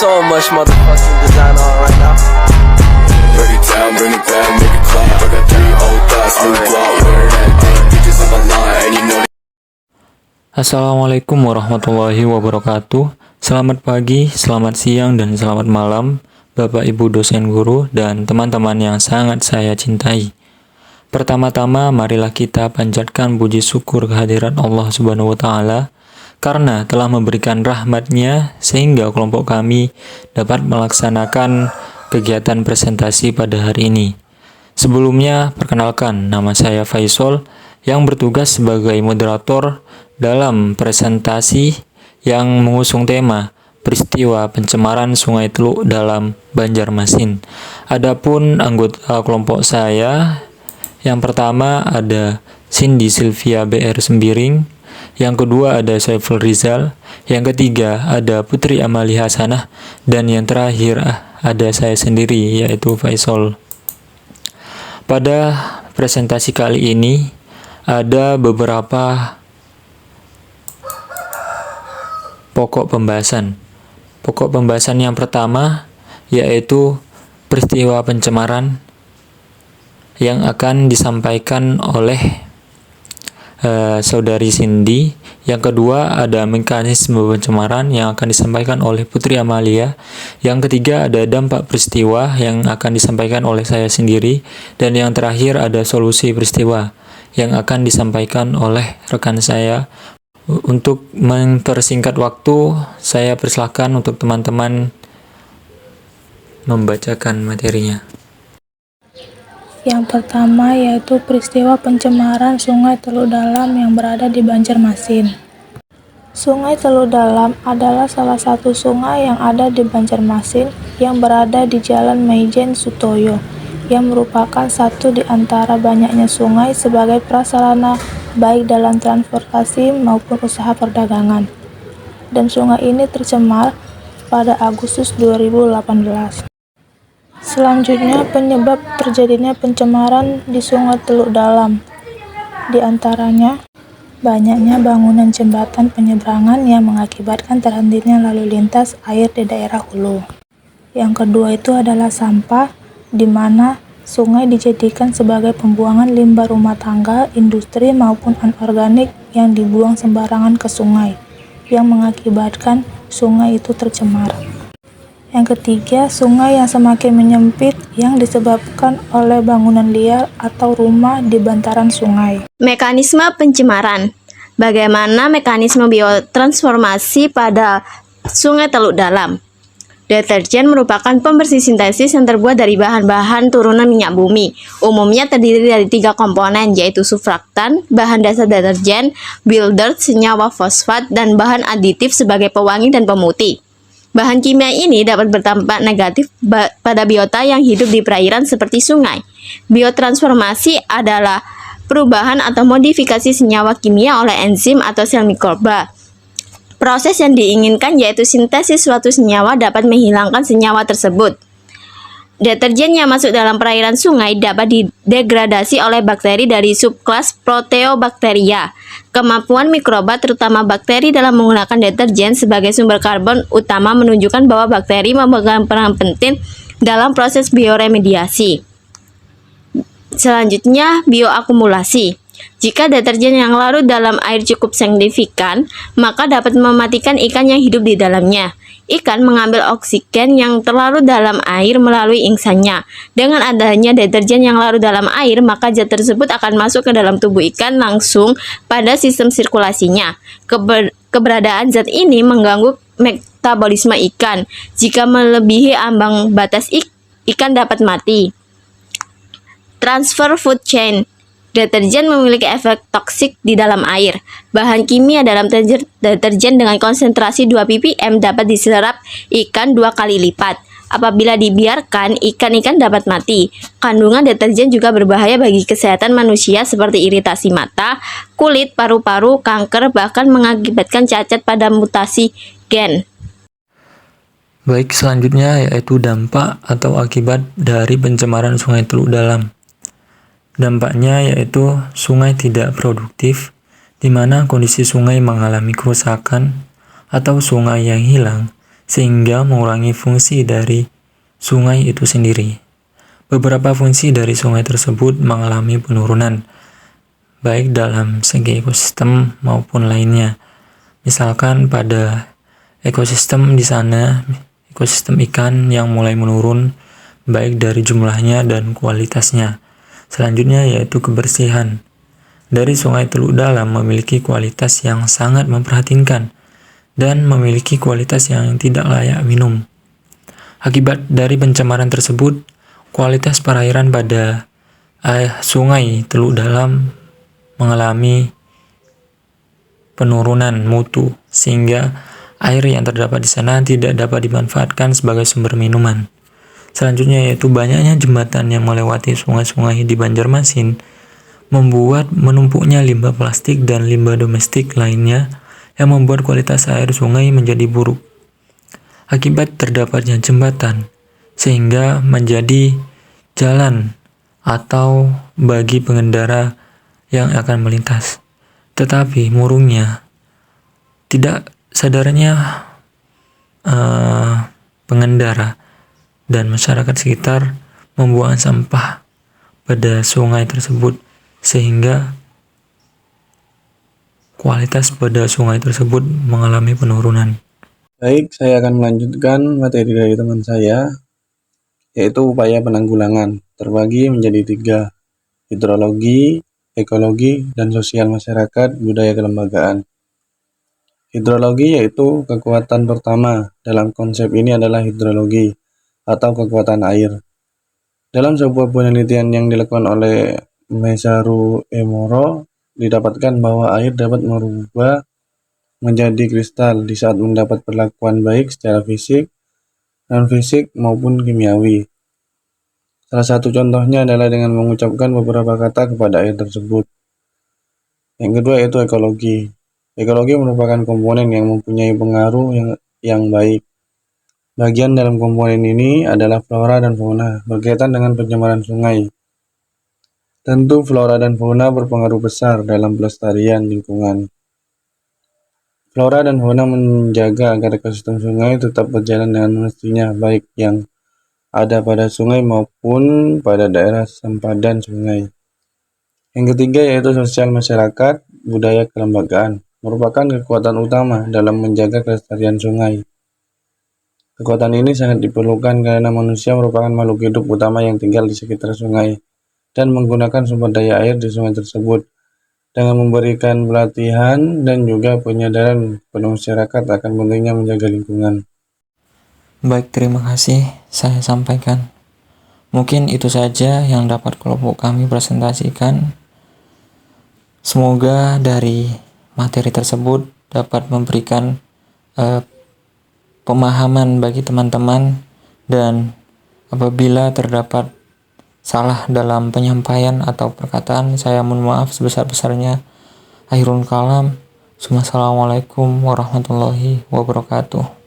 so much motherfucking design on right now. Break it down, bring it back, make it clap. I got 3 old thoughts, new guap, wear that thing. Bitches on my line, and you know. Assalamualaikum warahmatullahi wabarakatuh. Selamat pagi, selamat siang, dan selamat malam Bapak Ibu dosen guru dan teman-teman yang sangat saya cintai. Pertama-tama marilah kita panjatkan puji syukur kehadirat Allah Subhanahu wa Ta'ala karena telah memberikan rahmat-Nya sehingga kelompok kami dapat melaksanakan kegiatan presentasi pada hari ini. Sebelumnya, perkenalkan, nama saya Faisal yang bertugas sebagai moderator dalam presentasi yang mengusung tema peristiwa pencemaran Sungai Teluk Dalam Banjarmasin. Adapun anggota kelompok saya, yang pertama ada Cindy Sylvia BR Sembiring, yang kedua ada Saiful Rizal, yang ketiga ada Putri Amali Hasanah, dan yang terakhir ada saya sendiri yaitu Faisal. Pada presentasi kali ini ada beberapa pokok pembahasan. Pokok pembahasan yang pertama yaitu peristiwa pencemaran yang akan disampaikan oleh Saudari Cindy. Yang kedua ada mekanisme pencemaran yang akan disampaikan oleh Putri Amalia. Yang ketiga ada dampak peristiwa yang akan disampaikan oleh saya sendiri. Dan yang terakhir ada solusi peristiwa yang akan disampaikan oleh rekan saya. Untuk mempersingkat waktu, saya persilahkan untuk teman-teman membacakan materinya. Yang pertama yaitu peristiwa pencemaran Sungai Teluk Dalam yang berada di Banjarmasin. Sungai Teluk Dalam adalah salah satu sungai yang ada di Banjarmasin yang berada di Jalan Maijen Sutoyo, yang merupakan satu di antara banyaknya sungai sebagai prasarana baik dalam transportasi maupun usaha perdagangan. Dan sungai ini tercemar pada Agustus 2018. Selanjutnya, penyebab terjadinya pencemaran di Sungai Teluk Dalam. Di antaranya, banyaknya bangunan jembatan penyeberangan yang mengakibatkan terhentinya lalu lintas air di daerah hulu. Yang kedua itu adalah sampah, di mana sungai dijadikan sebagai pembuangan limbah rumah tangga, industri maupun anorganik yang dibuang sembarangan ke sungai, yang mengakibatkan sungai itu tercemar. Yang ketiga, sungai yang semakin menyempit yang disebabkan oleh bangunan liar atau rumah di bantaran sungai. Mekanisme pencemaran. Bagaimana mekanisme biotransformasi pada Sungai Teluk Dalam? Deterjen merupakan pembersih sintesis yang terbuat dari bahan-bahan turunan minyak bumi. Umumnya terdiri dari 3 komponen, yaitu surfaktan, bahan dasar deterjen, builder, senyawa fosfat, dan bahan aditif sebagai pewangi dan pemutih. Bahan kimia ini dapat berdampak negatif pada biota yang hidup di perairan seperti sungai. Biotransformasi adalah perubahan atau modifikasi senyawa kimia oleh enzim atau sel mikroba. Proses yang diinginkan yaitu sintesis suatu senyawa dapat menghilangkan senyawa tersebut. Deterjen yang masuk dalam perairan sungai dapat didegradasi oleh bakteri dari subkelas Proteobacteria. Kemampuan mikroba terutama bakteri dalam menggunakan deterjen sebagai sumber karbon utama menunjukkan bahwa bakteri memegang peran penting dalam proses bioremediasi. Selanjutnya, bioakumulasi. Jika deterjen yang larut dalam air cukup signifikan, maka dapat mematikan ikan yang hidup di dalamnya. Ikan mengambil oksigen yang terlarut dalam air melalui ingsannya. Dengan adanya deterjen yang larut dalam air, maka zat tersebut akan masuk ke dalam tubuh ikan langsung pada sistem sirkulasinya. Keberadaan zat ini mengganggu metabolisme ikan. Jika melebihi ambang batas, ikan dapat mati. Transfer food chain. Deterjen memiliki efek toksik di dalam air. Bahan kimia dalam deterjen dengan konsentrasi 2 ppm dapat diserap ikan 2 kali lipat. Apabila dibiarkan, ikan-ikan dapat mati. Kandungan deterjen juga berbahaya bagi kesehatan manusia seperti iritasi mata, kulit, paru-paru, kanker, bahkan mengakibatkan cacat pada mutasi gen. Baik, selanjutnya yaitu dampak atau akibat dari pencemaran Sungai Teluk Dalam. Dampaknya yaitu sungai tidak produktif, di mana kondisi sungai mengalami kerusakan atau sungai yang hilang, sehingga mengurangi fungsi dari sungai itu sendiri. Beberapa fungsi dari sungai tersebut mengalami penurunan, baik dalam segi ekosistem maupun lainnya. Misalkan pada ekosistem di sana, ekosistem ikan yang mulai menurun, baik dari jumlahnya dan kualitasnya. Selanjutnya yaitu kebersihan. Dari Sungai Teluk Dalam memiliki kualitas yang sangat memprihatinkan dan memiliki kualitas yang tidak layak minum. Akibat dari pencemaran tersebut, kualitas perairan pada Sungai Teluk Dalam mengalami penurunan mutu, sehingga air yang terdapat di sana tidak dapat dimanfaatkan sebagai sumber minuman. Selanjutnya yaitu banyaknya jembatan yang melewati sungai-sungai di Banjarmasin membuat menumpuknya limbah plastik dan limbah domestik lainnya yang membuat kualitas air sungai menjadi buruk. Akibat terdapatnya jembatan, sehingga menjadi jalan atau bagi pengendara yang akan melintas. Tetapi murungnya, tidak sadarnya pengendara dan masyarakat sekitar membuang sampah pada sungai tersebut, sehingga kualitas pada sungai tersebut mengalami penurunan. Baik, saya akan melanjutkan materi dari teman saya, yaitu upaya penanggulangan, terbagi menjadi 3, hidrologi, ekologi, dan sosial masyarakat budaya kelembagaan. Hidrologi yaitu kekuatan pertama dalam konsep ini adalah hidrologi atau kekuatan air. Dalam sebuah penelitian yang dilakukan oleh Mesaru Emoro, didapatkan bahwa air dapat merubah menjadi kristal di saat mendapat perlakuan baik secara fisik, non-fisik, maupun kimiawi. Salah satu contohnya adalah dengan mengucapkan beberapa kata kepada air tersebut. Yang kedua yaitu ekologi. Ekologi merupakan komponen yang mempunyai pengaruh yang baik. Bagian dalam komponen ini adalah flora dan fauna berkaitan dengan pencemaran sungai. Tentu flora dan fauna berpengaruh besar dalam pelestarian lingkungan. Flora dan fauna menjaga agar ekosistem sungai tetap berjalan dengan mestinya, baik yang ada pada sungai maupun pada daerah sempadan sungai. Yang ketiga yaitu sosial masyarakat budaya kelembagaan, merupakan kekuatan utama dalam menjaga kelestarian sungai. Kekuatan ini sangat diperlukan karena manusia merupakan makhluk hidup utama yang tinggal di sekitar sungai dan menggunakan sumber daya air di sungai tersebut. Dengan memberikan pelatihan dan juga penyadaran pada masyarakat akan pentingnya menjaga lingkungan. Baik, terima kasih saya sampaikan. Mungkin itu saja yang dapat kelompok kami presentasikan. Semoga dari materi tersebut dapat memberikan pemahaman bagi teman-teman, dan apabila terdapat salah dalam penyampaian atau perkataan, saya mohon maaf sebesar-besarnya. Akhirul kalam. Assalamualaikum warahmatullahi wabarakatuh.